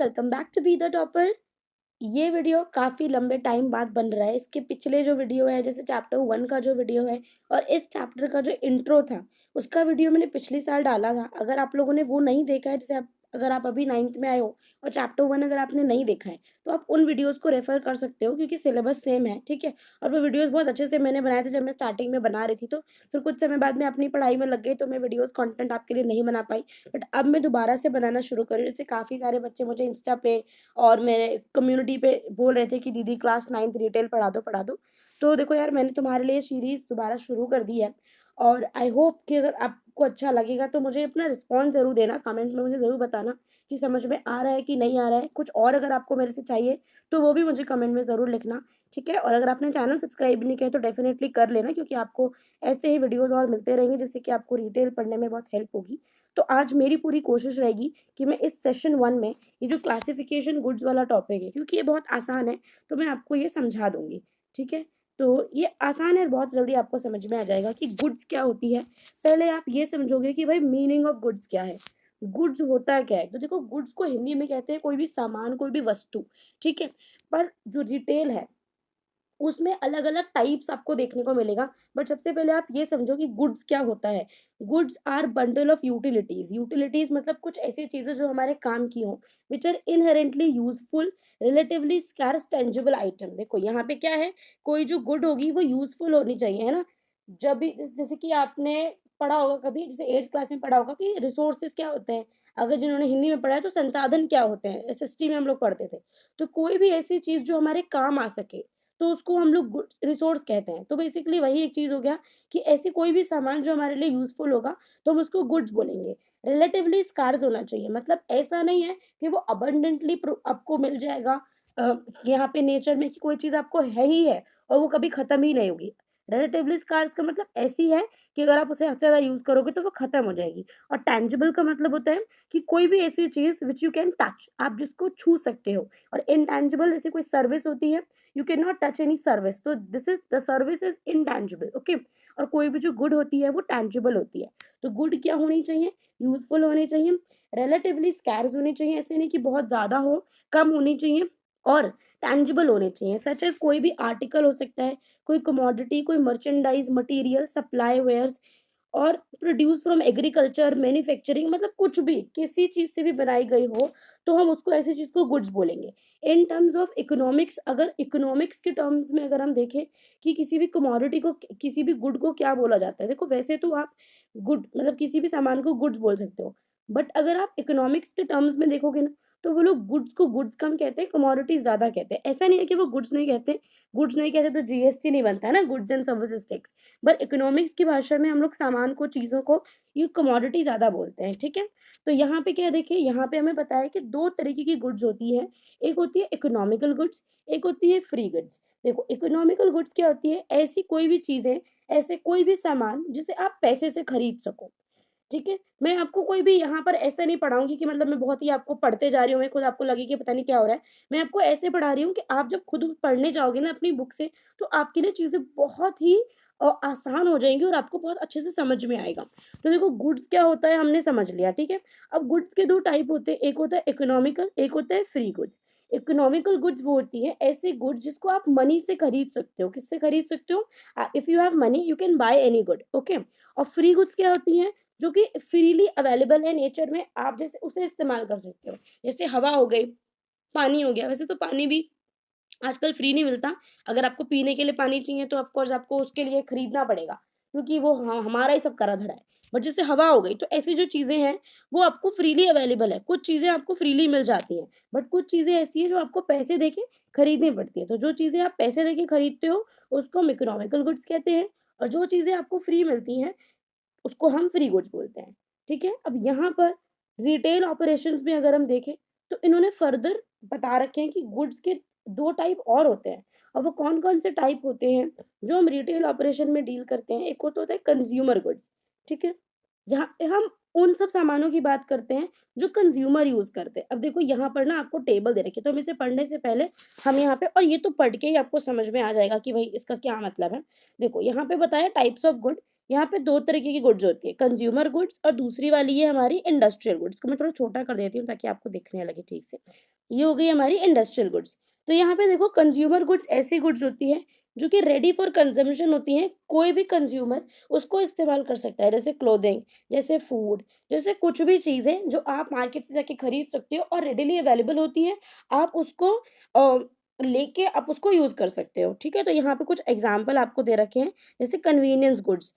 Welcome back to be the topper. ये video काफ़ी लंबे टाइम बाद बन रहा है। इसके पिछले जो वीडियो है, जैसे चैप्टर 1 का जो वीडियो है और इस चैप्टर का जो इंट्रो था, उसका वीडियो मैंने पिछले साल डाला था। अगर आप लोगों ने वो नहीं देखा है, जैसे आप अगर आप अभी 9th में आए हो और चैप्टर 1 अगर आपने नहीं देखा है, तो आप उन वीडियोज़ को रेफ़र कर सकते हो क्योंकि सिलेबस सेम है, ठीक है? और वो वीडियोज़ बहुत अच्छे से मैंने बनाए थे जब मैं स्टार्टिंग में बना रही थी, तो फिर कुछ समय बाद मैं अपनी पढ़ाई में लग गई, तो मैं वीडियोज़ कंटेंट आपके लिए नहीं बना पाई। बट अब मैं दोबारा से बनाना शुरू कर रही हूँ। जैसे काफ़ी सारे बच्चे मुझे इंस्टा पे और मेरे कम्युनिटी पे बोल रहे थे कि दीदी क्लास 9th डिटेल पढ़ा दो, पढ़ा दो। तो देखो यार, मैंने तुम्हारे लिए सीरीज़ दोबारा शुरू कर दी है और आई होप कि अगर आपको अच्छा लगेगा तो मुझे अपना रिस्पॉन्स ज़रूर देना, कमेंट में मुझे ज़रूर बताना कि समझ में आ रहा है कि नहीं आ रहा है। कुछ और अगर आपको मेरे से चाहिए तो वो भी मुझे कमेंट में ज़रूर लिखना, ठीक है? और अगर आपने चैनल सब्सक्राइब नहीं किया है तो डेफ़िनिटली कर लेना, क्योंकि आपको ऐसे ही वीडियोज़ और मिलते रहेंगे जिससे कि आपको डिटेल पढ़ने में बहुत हेल्प होगी। तो आज मेरी पूरी कोशिश रहेगी कि मैं इस सेशन 1 में ये जो क्लासिफिकेशन गुड्स वाला टॉपिक है, क्योंकि ये बहुत आसान है, तो मैं आपको ये समझा दूँगी, ठीक है? तो ये आसान है और बहुत जल्दी आपको समझ में आ जाएगा कि गुड्स क्या होती है। पहले आप ये समझोगे कि भाई मीनिंग ऑफ गुड्स क्या है? गुड्स होता क्या है? तो देखो, गुड्स को हिंदी में कहते हैं कोई भी सामान, कोई भी वस्तु, ठीक है? पर जो रिटेल है उसमें अलग-अलग टाइप्स आपको देखने को मिलेगा। बट सबसे पहले आप ये समझो कि गुड्स क्या होता है? Goods are bundle of utilities. Utilities मतलब कुछ ऐसी चीज़ें जो हमारे काम की हों, which are inherently useful, relatively scarce tangible item. देखो यहाँ पे क्या है, कोई जो गुड होगी वो यूज़फुल होनी चाहिए, है ना? जब भी जैसे कि आपने पढ़ा होगा कभी, जैसे 8th क्लास में पढ़ा होगा कि रिसोर्सेज़ क्या होते हैं? अगर जिन्होंने हिंदी में पढ़ा है तो संसाधन क्या होते हैं? एसएसटी में हम लोग पढ़ते थे। तो कोई भी ऐसी चीज़ जो हमारे काम आ सके, तो उसको हम लोग गुड रिसोर्स कहते हैं। तो बेसिकली वही एक चीज़ हो गया कि ऐसी कोई भी सामान जो हमारे लिए यूज़फुल होगा, तो हम उसको गुड्स बोलेंगे। रिलेटिवली स्कार्स होना चाहिए, मतलब ऐसा नहीं है कि वो अबंडेंटली आपको मिल जाएगा अ, यहाँ पे नेचर में कि कोई चीज़ आपको है ही है और वो कभी खत्म ही नहीं होगी। रिलेटिवली स्कार्स का मतलब ऐसी है कि अगर आप उसे ज़्यादा यूज़ करोगे तो वो खत्म हो जाएगी। और टैंजिबल का मतलब होता है कि कोई भी ऐसी चीज़ व्हिच यू कैन टच, आप जिसको छू सकते हो। और इनटैंजिबल जैसे कोई सर्विस होती है, you can not touch any service, तो this is the service is intangible, okay. और कोई भी जो गुड होती है वो टैंजिबल होती है। तो गुड क्या होनी चाहिए? यूजफुल होनी चाहिए, रिलेटिवली स्कैर्स होनी चाहिए, ऐसे नहीं कि बहुत ज्यादा हो, कम होनी चाहिए, और टैंजिबल होने चाहिए। सच एज कोई भी आर्टिकल हो सकता है, कोई कमोडिटी, कोई मर्चेंडाइज, मटीरियल, सप्लाई वेयर्स, और प्रोड्यूस फ्रॉम एग्रीकल्चर, मैन्युफैक्चरिंग, मतलब कुछ भी किसी चीज़ से भी बनाई गई हो, तो हम उसको ऐसी चीज़ को गुड्स बोलेंगे। इन टर्म्स ऑफ इकोनॉमिक्स, अगर इकोनॉमिक्स के टर्म्स में अगर हम देखें कि किसी भी कमोडिटी को, किसी भी गुड को क्या बोला जाता है, देखो वैसे तो आप गुड मतलब किसी भी सामान को गुड्स बोल सकते हो, बट अगर आप इकोनॉमिक्स के टर्म्स में देखोगे ना, तो वो लोग गुड्स को गुड्स कम कहते हैं, कमोडिटीज़ ज़्यादा कहते हैं। ऐसा नहीं है कि वो गुड्स नहीं कहते, गुड्स नहीं कहते तो जीएसटी नहीं बनता है ना, goods and services tax. But economics की भाषा में हम लोग सामान को, चीज़ों को, ये कमोडिटी ज़्यादा बोलते हैं, ठीक है? तो यहाँ पे क्या देखिए, यहाँ पे हमें पता है कि 2 तरीके की गुड्स होती हैं। एक होती है इकोनॉमिकल गुड्स, एक होती है फ्री गुड्स। देखो इकोनॉमिकल गुड्स क्या होती है? ऐसी कोई भी चीज़ें, ऐसे कोई भी सामान जिसे आप पैसे से खरीद सको। ठीक है? मैं आपको कोई भी यहाँ पर ऐसा नहीं पढ़ाऊँगी कि मतलब मैं बहुत ही आपको पढ़ते जा रही हूँ, मैं खुद आपको लगे कि पता नहीं क्या हो रहा है। मैं आपको ऐसे पढ़ा रही हूँ कि आप जब खुद पढ़ने जाओगे ना अपनी बुक से, तो आपके लिए चीज़ें बहुत ही आसान हो जाएँगी और आपको बहुत अच्छे से समझ में आएगा। तो देखो, गुड्स क्या होता है हमने समझ लिया, ठीक है? अब गुड्स के 2 टाइप होते हैं, एक होता है इकोनॉमिकल, एक होता है फ्री गुड्स। इकोनॉमिकल गुड्स वो होती है ऐसी गुड्स जिसको आप मनी से खरीद सकते हो। किससे खरीद सकते हो? If you have money you can by any good, okay? और फ्री गुड्स क्या होती हैं? जो कि फ्रीली अवेलेबल है नेचर में, आप जैसे उसे इस्तेमाल कर सकते हो। जैसे हवा हो गई, पानी हो गया, वैसे तो पानी भी आजकल फ्री नहीं मिलता। अगर आपको पीने के लिए पानी चाहिए तो ऑफ कोर्स आपको उसके लिए खरीदना पड़ेगा, क्योंकि वो हमारा ही सब करा धरा है। बट जैसे हवा हो गई, तो ऐसी जो चीज़ें हैं वो आपको फ्रीली अवेलेबल है। कुछ चीज़ें आपको फ्रीली मिल जाती हैं, बट कुछ चीज़ें ऐसी हैं जो आपको पैसे देके खरीदनी पड़ती है। तो जो चीज़ें आप पैसे देके खरीदते हो उसको हम इकोनॉमिकल गुड्स कहते हैं, और जो चीज़ें आपको फ्री मिलती हैं उसको हम फ्री गुड्स बोलते हैं, ठीक है? अब यहाँ पर रिटेल ऑपरेशंस में अगर हम देखें, तो इन्होंने फर्दर बता रखे हैं कि गुड्स के 2 टाइप और होते हैं। और वो कौन-कौन से टाइप होते हैं, जो हम रिटेल ऑपरेशन में डील करते हैं। एक होता है कंज्यूमर गुड्स, ठीक है? जहाँ पे हम उन सब सामानों की बात करते हैं जो कंज्यूमर यूज़ करते हैं। अब देखो यहाँ पर ना आपको टेबल दे रखी है, तो हम इसे पढ़ने से पहले हम यहाँ पे, और ये तो पढ़ के ही आपको समझ में आ जाएगा कि भई इसका क्या मतलब है। देखो यहाँ पे बताया टाइप्स ऑफ गुड, यहाँ पे 2 तरीके की गुड्स होती है, कंज्यूमर गुड्स और दूसरी वाली है हमारी इंडस्ट्रियल गुड्स। को मैं थोड़ा छोटा कर देती हूँ ताकि आपको दिखने लगे ठीक से। ये हो गई हमारी इंडस्ट्रियल गुड्स। तो यहाँ पे देखो कंज्यूमर गुड्स ऐसी गुड्स होती हैं जो कि रेडी फॉर कंजम्पशन होती हैं, कोई भी कंज्यूमर उसको इस्तेमाल कर सकता है, जैसे क्लोथिंग, जैसे फूड, जैसे कुछ भी चीज़ें जो आप मार्केट से जाके खरीद सकते हो और रेडीली अवेलेबल होती हैं, आप उसको लेके आप उसको यूज़ कर सकते हो, ठीक है? तो यहाँ पे कुछ एग्ज़ाम्पल आपको दे रखे हैं, जैसे convenience goods,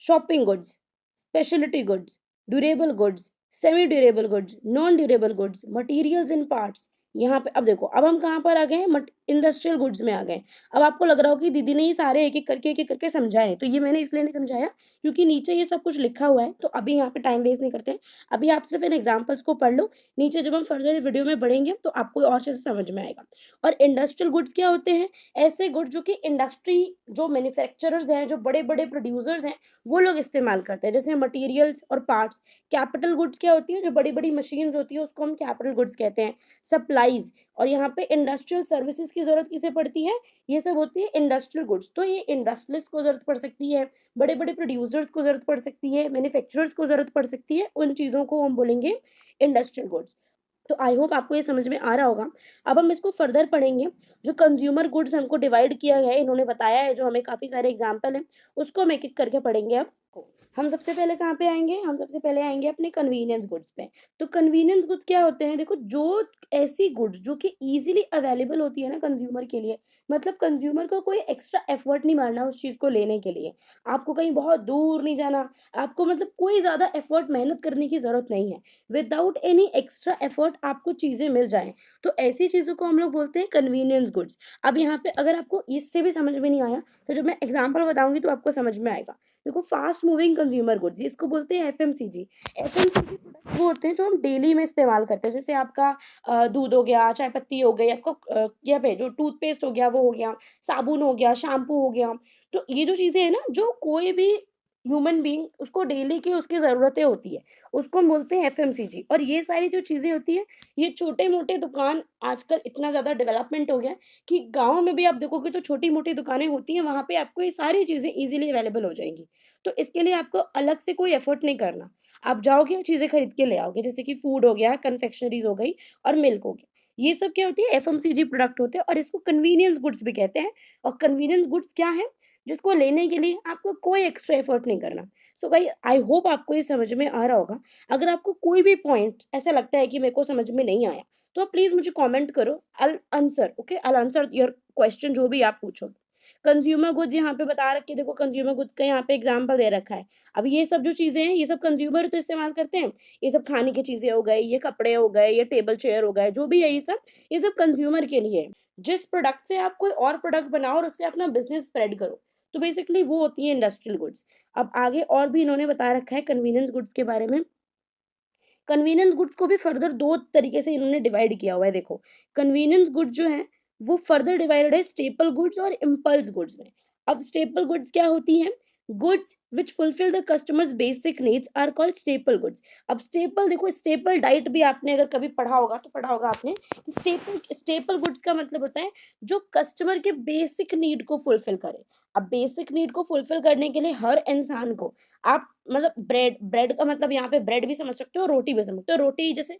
shopping goods, speciality goods, durable goods, semi durable goods, non durable goods, materials in parts. यहाँ पे अब देखो, अब हम कहाँ पर आ गए हैं? मट इंडस्ट्रियल गुड्स में आ गए हैं। अब आपको लग रहा हो कि दीदी ने ये सारे एक-एक करके समझाए हैं, तो ये मैंने इसलिए नहीं समझाया क्योंकि नीचे ये सब कुछ लिखा हुआ है, तो अभी यहाँ पे टाइम वेस्ट नहीं करते हैं। अभी आप सिर्फ़ इन एग्ज़ाम्पल्स को पढ़ लो, नीचे जब हम फर्दर वीडियो में बढ़ेंगे तो आपको और अच्छे से समझ में आएगा। और इंडस्ट्रियल गुड्स क्या होते हैं? ऐसे गुड्स जो कि इंडस्ट्री जो मैन्युफैक्चरर्स हैं, जो बड़े-बड़े प्रोड्यूसर्स हैं, वो लोग इस्तेमाल करते हैं, जैसे मटेरियल्स और पार्ट्स। कैपिटल गुड्स क्या होती हैं? जो बड़ी-बड़ी मशीन्स होती है उसको हम कैपिटल गुड्स कहते हैं। सप्लाइज़, और यहाँ पे इंडस्ट्रियल सर्विसेज़ की ज़रूरत किसे पड़ती है? ये सब होती है इंडस्ट्रियल गुड्स। तो ये इंडस्ट्रियलिस्ट को ज़रूरत पड़ सकती है, बड़े-बड़े प्रोड्यूसर्स को ज़रूरत पड़ सकती है, मैन्युफैक्चरर्स को ज़रूरत पड़ सकती है, उन चीज़ों को हम बोलेंगे इंडस्ट्रियल गुड्स। तो आई होप आपको ये समझ में आ रहा होगा। अब हम इसको फर्दर पढ़ेंगे, जो कंज्यूमर गुड्स हमको डिवाइड किया गया है, इन्होंने बताया है, जो हमें काफ़ी सारे एग्ज़ाम्पल हैं, उसको हम एक-एक करके पढ़ेंगे अब। हम सबसे पहले कहाँ पे आएँगे? हम सबसे पहले आएँगे अपने कन्वीनियंस गुड्स पे। तो कन्वीनियंस गुड्स क्या होते हैं? देखो, जो ऐसी गुड्स जो कि ईज़िली अवेलेबल होती है ना कंज्यूमर के लिए, मतलब कंज्यूमर को कोई एक्स्ट्रा एफर्ट नहीं मारना उस चीज़ को लेने के लिए। आपको कहीं बहुत दूर नहीं जाना, आपको मतलब कोई ज़्यादा एफर्ट मेहनत करने की ज़रूरत नहीं है। विदाउट एनी एक्स्ट्रा एफर्ट आपको चीज़ें मिल जाएँ, तो ऐसी चीज़ों को हम लोग बोलते हैं कन्वीनियंस गुड्स। अब यहाँ पे अगर आपको इससे भी समझ में नहीं आया, तो जब मैं एग्ज़ाम्पल बताऊँगी तो आपको समझ में आएगा। देखो, फास्ट मूविंग कंज्यूमर गुड्स, इसको बोलते हैं एफएमसीजी। एफएमसीजी प्रोडक्ट वो होते हैं जो हम डेली में इस्तेमाल करते हैं, जैसे आपका दूध हो गया, चाय पत्ती हो गई, आपको क्या पे जो टूथपेस्ट हो गया वो हो गया, साबुन हो गया, शैम्पू हो गया। तो ये जो चीज़ें हैं ना, जो कोई भी ह्यूमन बीइंग उसको डेली की उसकी ज़रूरतें होती है, उसको हम बोलते हैं एफएमसीजी। और ये सारी जो चीज़ें होती हैं, ये छोटे-मोटे दुकान, आजकल इतना ज़्यादा डेवलपमेंट हो गया है कि गाँव में भी आप देखोगे तो छोटी-मोटी दुकानें होती हैं, वहाँ पे आपको ये सारी चीज़ें ईज़िली अवेलेबल हो जाएँगी। तो इसके लिए आपको अलग से कोई एफर्ट नहीं करना। आप जाओगे, चीज़ें खरीद के ले आओगे, जैसे कि फूड हो गया, कन्फेक्शनरीज़ हो गई और मिल्क हो गया। ये सब क्या होती है? एफएमसीजी प्रोडक्ट होते हैं और इसको कन्वीनियंस गुड्स भी कहते हैं। और कन्वीनियंस गुड्स क्या है? जिसको लेने के लिए आपको कोई एक्स्ट्रा एफर्ट नहीं करना। सो गाइस, आई होप आपको ये समझ में आ रहा होगा। अगर आपको कोई भी पॉइंट ऐसा लगता है कि मेरे को समझ में नहीं आया, तो आप प्लीज़ मुझे कमेंट करो। I will answer your question, जो भी आप पूछो। कंज्यूमर गुड्स यहाँ पे बता रखे हैं, देखो कंज्यूमर गुड्स का यहाँ पे एग्ज़ाम्पल दे रखा है। अब ये सब जो चीज़ें हैं, ये सब कंज्यूमर तो इस्तेमाल करते हैं। ये सब खाने की चीज़ें हो गई, ये कपड़े हो गए, ये टेबल चेयर हो गए, जो भी है ये सब कंज्यूमर के लिए है। जिस प्रोडक्ट से आप कोई और प्रोडक्ट बनाओ और उससे अपना बिज़नेस स्प्रेड करो, तो बेसिकली वो होती है इंडस्ट्रियल गुड्स। अब आगे और भी इन्होंने बता रखा है कन्वीनियंस गुड्स के बारे में। कन्वीनियंस गुड्स को भी फर्दर 2 तरीके से इन्होंने डिवाइड किया हुआ है, देखो। कन्वीनियंस गुड्स जो हैं, वो फर्दर डिवाइडेड है स्टेपल गुड्स और इम्पल्स गुड्स में। अब स्टेपल गुड्स क्या होती हैं? Goods which fulfil the customers basic needs are called staple goods. अब स्टेपल, देखो स्टेपल डाइट भी आपने अगर कभी पढ़ा होगा तो पढ़ा होगा आपने। स्टेपल स्टेपल गुड्स का मतलब होता है जो कस्टमर के बेसिक नीड को फुलफिल करे। अब बेसिक नीड को फुलफिल करने के लिए हर इंसान को, आप मतलब ब्रेड ब्रेड का मतलब यहाँ पे ब्रेड भी समझ सकते हो, रोटी भी समझ सकते हो। रोटी जैसे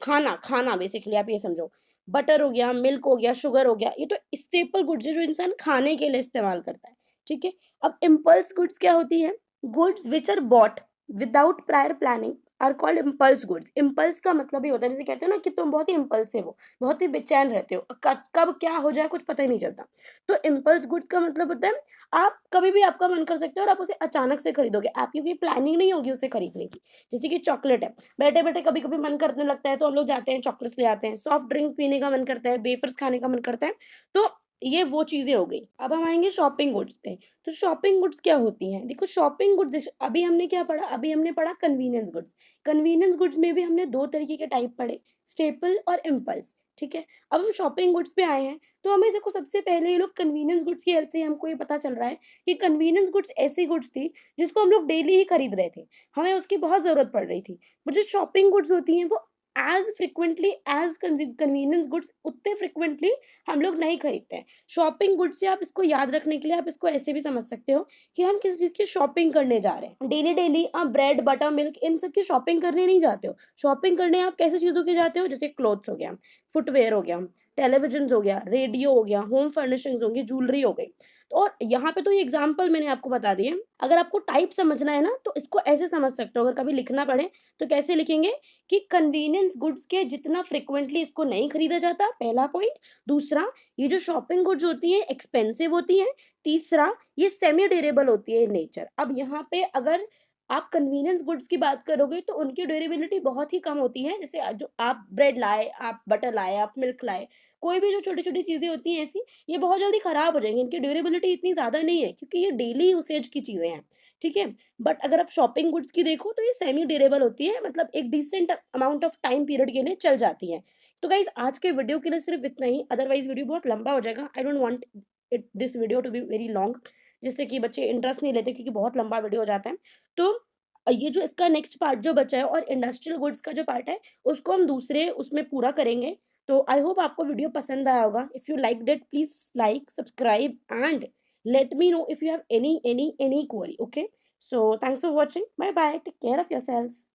खाना, खाना बेसिकली आप ये समझो। बटर हो गया, मिल्क हो गया, शुगर हो गया, ये तो स्टेपल गुड्स है जो इंसान खाने के लिए इस्तेमाल करता है, ठीक है? अब इम्पल्स गुड्स क्या होती है? Goods which are bought without prior planning are called impulse goods. Impulse का मतलब ये होता है, जैसे कहते हो ना कि तुम बहुत ही इम्पल्सिव हो, बहुत ही बेचैन रहते हो, कब क्या हो जाए कुछ पता ही नहीं चलता। तो इम्पल्स गुड्स का मतलब होता है आप कभी भी आपका मन कर सकते हो और आप उसे अचानक से खरीदोगे, आपकी कोई प्लानिंग नहीं होगी उसे खरीदने की। जैसे कि चॉकलेट है, बैठे-बैठे कभी-कभी मन करने लगता है तो हम लोग जाते हैं चॉकलेट्स ले आते हैं, सॉफ्ट ड्रिंक पीने का मन करता है, वेफर्स खाने का मन करता है, तो ये वो चीज़ें हो गई। अब हम आएँगे शॉपिंग गुड्स पे। तो शॉपिंग गुड्स क्या होती हैं? देखो शॉपिंग गुड्स अभी हमने क्या पढ़ा? अभी हमने पढ़ा कन्वीनियंस गुड्स। कन्वीनियंस गुड्स में भी हमने 2 तरीके के टाइप पढ़े, स्टेपल और इम्पल्स, ठीक है? अब हम शॉपिंग गुड्स पे आए हैं, तो हमें देखो सबसे पहले ये लोग कन्वीनियंस गुड्स की हेल्प से हमको ये पता चल रहा है कि कन्वीनियंस गुड्स ऐसी गुड्स थी जिसको हम लोग डेली ही खरीद रहे थे। हमें उसकी बहुत ज़रूरत पड़ रही थी। वो जो शॉपिंग गुड्स होती हैं वो as frequently as convenience goods उतने फ्रिक्वेंटली हम लोग नहीं खरीदते हैं। शॉपिंग गुड्स से आप इसको याद रखने के लिए आप इसको ऐसे भी समझ सकते हो कि हम किसी चीज़ की शॉपिंग करने जा रहे हैं। डेली डेली आप ब्रेड बटर मिल्क इन सब की शॉपिंग करने नहीं जाते हो। शॉपिंग करने आप कैसे चीज़ों के जाते हो, जैसे क्लोथ्स हो गया, फुटवेयर हो गया, टेलीविजन हो गया, रेडियो हो गया, होम फर्निशिंग्स होंगी, ज्वेलरी हो गई। तो और यहाँ पे तो ये एग्जाम्पल मैंने आपको बता दिए। अगर आपको टाइप समझना है ना तो इसको ऐसे समझ सकते हो, अगर कभी लिखना पड़े तो कैसे लिखेंगे कि कन्वीनियंस गुड्स के जितना फ्रिक्वेंटली इसको नहीं खरीदा जाता, पहला पॉइंट। दूसरा, ये जो शॉपिंग गुड्स होती है एक्सपेंसिव होती है। तीसरा, ये सेमी ड्यूरेबल होती है इन नेचर। अब यहाँ पे अगर आप कन्वीनियंस गुड्स की बात करोगे तो उनकी ड्यूरेबिलिटी बहुत ही कम होती है। जैसे जो आप ब्रेड लाए, आप बटर लाए, आप मिल्क लाए, कोई भी जो छोटी छोटी चीजें होती हैं ऐसी, ये बहुत जल्दी खराब हो जाएंगी। इनकी ड्यूरेबिलिटी इतनी ज्यादा नहीं है क्योंकि ये डेली यूसेज की चीजें हैं। ठीक है। बट अगर आप शॉपिंग गुड्स की देखो तो ये सेमी ड्यूरेबल होती है, मतलब एक decent amount of time period के लिए चल जाती है। तो गाइज आज के वीडियो के लिए सिर्फ इतना ही, अदरवाइज वीडियो बहुत लंबा हो जाएगा। I don't want it this video to be very long, जिससे कि बच्चे इंटरेस्ट नहीं लेते क्योंकि बहुत लंबा वीडियो हो जाता है। तो ये जो इसका नेक्स्ट पार्ट जो बचा है और इंडस्ट्रियल गुड्स का जो पार्ट है उसको हम दूसरे उसमें पूरा करेंगे। तो आई होप आपको वीडियो पसंद आया होगा। If you like it please like subscribe and let me know if you have any query. Okay, so thanks for watching. Bye bye, take care of yourself.